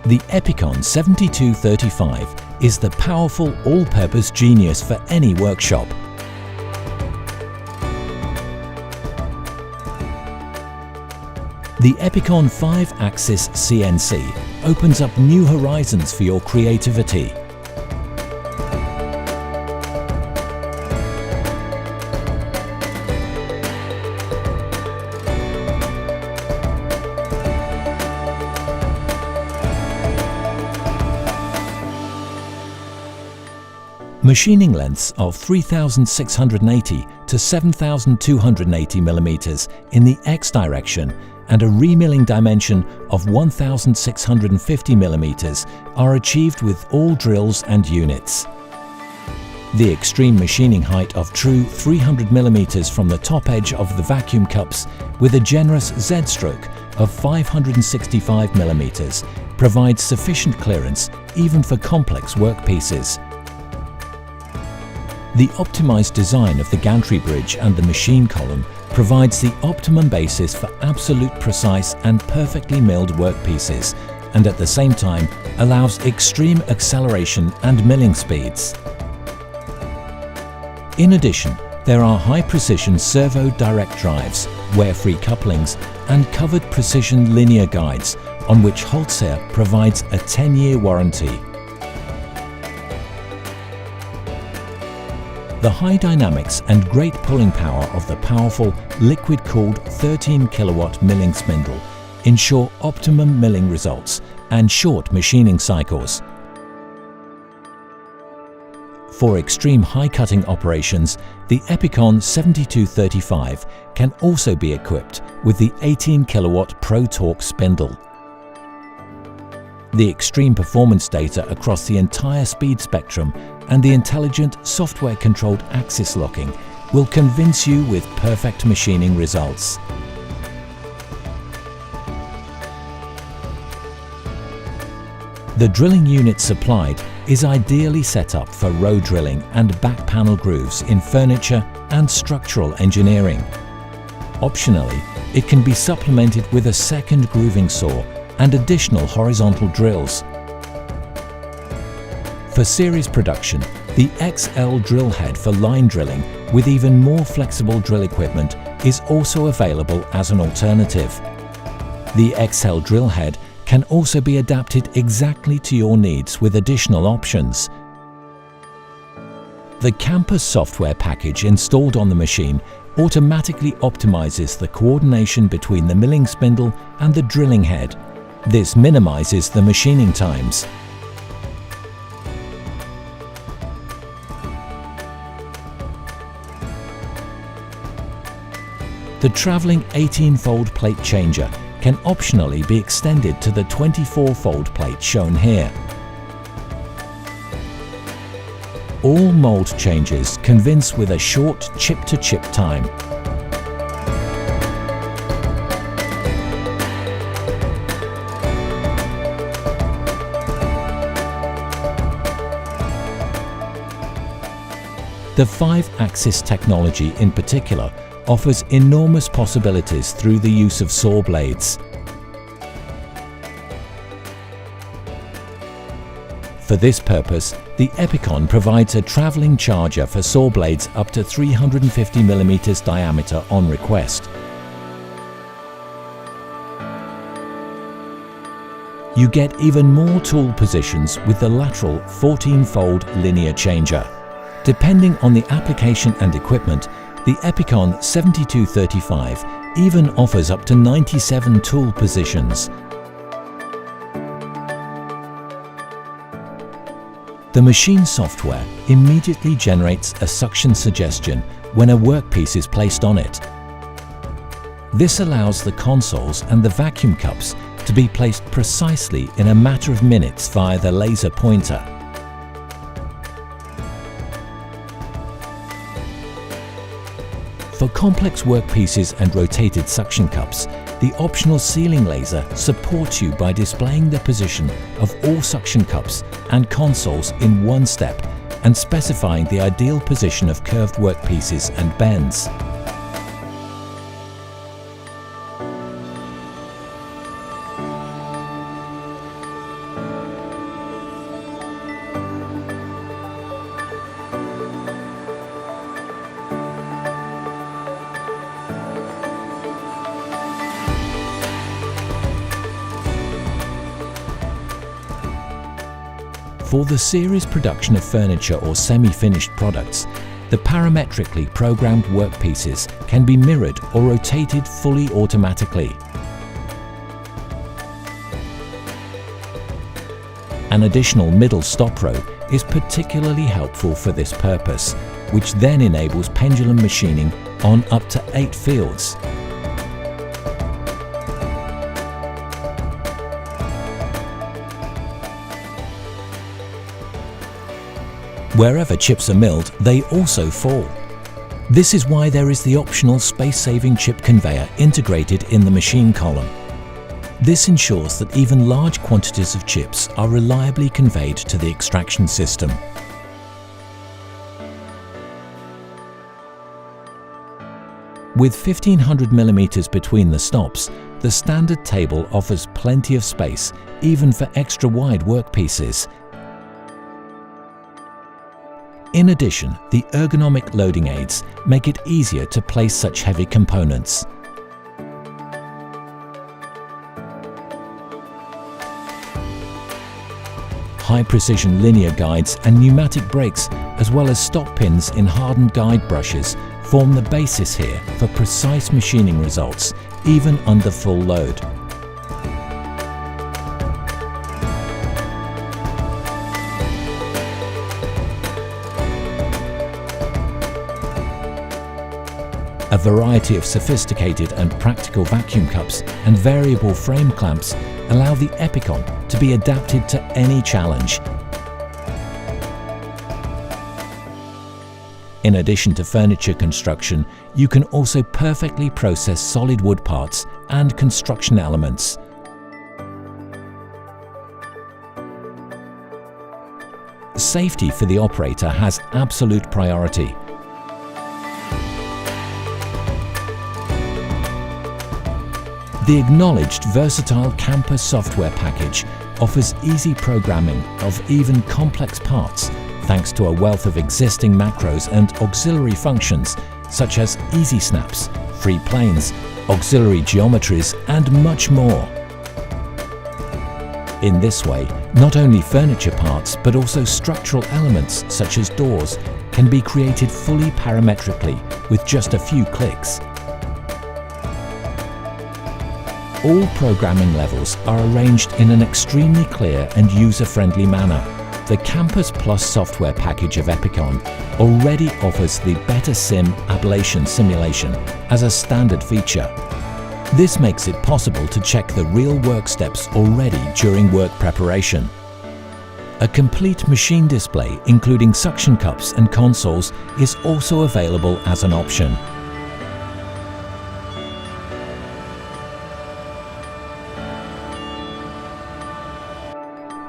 The Epicon 7235 is the powerful all-purpose genius for any workshop. The Epicon 5-axis CNC opens up new horizons for your creativity. Machining lengths of 3,680 to 7,280 mm in the X direction and a remilling dimension of 1,650 mm are achieved with all drills and units. The extreme machining height of true 300 mm from the top edge of the vacuum cups with a generous Z stroke of 565 mm provides sufficient clearance even for complex workpieces. The optimized design of the gantry bridge and the machine column provides the optimum basis for absolute precise and perfectly milled workpieces, and at the same time allows extreme acceleration and milling speeds. In addition, there are high-precision servo direct drives, wear-free couplings, and covered precision linear guides on which HOLZ-HER provides a 10-year warranty. The high dynamics and great pulling power of the powerful liquid-cooled 13 kilowatt milling spindle ensure optimum milling results and short machining cycles. For extreme high-cutting operations, the Epicon 7235 can also be equipped with the 18 kilowatt Pro Torque spindle. The extreme performance data across the entire speed spectrum and the intelligent software-controlled axis locking will convince you with perfect machining results. The drilling unit supplied is ideally set up for row drilling and back panel grooves in furniture and structural engineering. Optionally, it can be supplemented with a second grooving saw and additional horizontal drills. For series production, the XL drill head for line drilling with even more flexible drill equipment is also available as an alternative. The XL drill head can also be adapted exactly to your needs with additional options. The Campus software package installed on the machine automatically optimizes the coordination between the milling spindle and the drilling head. This minimizes the machining times. The travelling 18-fold plate changer can optionally be extended to the 24-fold plate shown here. All mould changes convince with a short chip-to-chip time. The 5-axis technology in particular offers enormous possibilities through the use of saw blades. For this purpose, the Epicon provides a travelling charger for saw blades up to 350 mm diameter on request. You get even more tool positions with the lateral 14-fold linear changer. Depending on the application and equipment, the Epicon 7235 even offers up to 97 tool positions. The machine software immediately generates a suction suggestion when a workpiece is placed on it. This allows the consoles and the vacuum cups to be placed precisely in a matter of minutes via the laser pointer. For complex workpieces and rotated suction cups, the optional sealing laser supports you by displaying the position of all suction cups and consoles in one step and specifying the ideal position of curved workpieces and bends. For the series production of furniture or semi-finished products, the parametrically programmed workpieces can be mirrored or rotated fully automatically. An additional middle stop row is particularly helpful for this purpose, which then enables pendulum machining on up to 8 fields. Wherever chips are milled, they also fall. This is why there is the optional space-saving chip conveyor integrated in the machine column. This ensures that even large quantities of chips are reliably conveyed to the extraction system. With 1500 mm between the stops, the standard table offers plenty of space, even for extra-wide workpieces. In addition, the ergonomic loading aids make it easier to place such heavy components. High-precision linear guides and pneumatic brakes, as well as stop pins in hardened guide brushes, form the basis here for precise machining results, even under full load. A variety of sophisticated and practical vacuum cups and variable frame clamps allow the Epicon to be adapted to any challenge. In addition to furniture construction, you can also perfectly process solid wood parts and construction elements. Safety for the operator has absolute priority. The acknowledged versatile Campus software package offers easy programming of even complex parts thanks to a wealth of existing macros and auxiliary functions such as easy snaps, free planes, auxiliary geometries and much more. In this way, not only furniture parts but also structural elements such as doors can be created fully parametrically with just a few clicks. All programming levels are arranged in an extremely clear and user-friendly manner. The Campus Plus software package of Epicon already offers the Better Sim ablation simulation as a standard feature. This makes it possible to check the real work steps already during work preparation. A complete machine display including suction cups and consoles is also available as an option.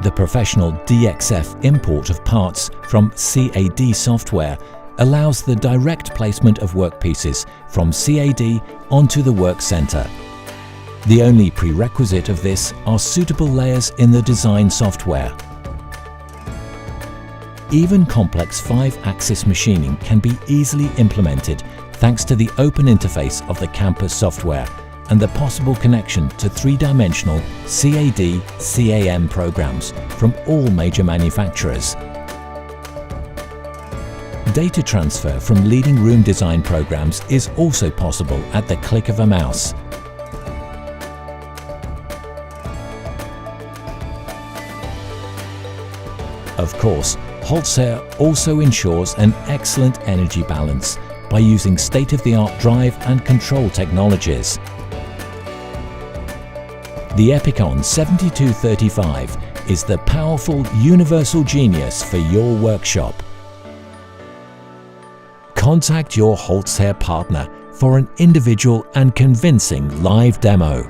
The professional DXF import of parts from CAD software allows the direct placement of workpieces from CAD onto the work center. The only prerequisite of this are suitable layers in the design software. Even complex 5-axis machining can be easily implemented thanks to the open interface of the Campus software and the possible connection to 3-dimensional CAD/CAM programs from all major manufacturers. Data transfer from leading room design programs is also possible at the click of a mouse. Of course, HOLZ-HER also ensures an excellent energy balance by using state-of-the-art drive and control technologies. The Epicon 7235 is the powerful universal genius for your workshop. Contact your HOLZ-HER partner for an individual and convincing live demo.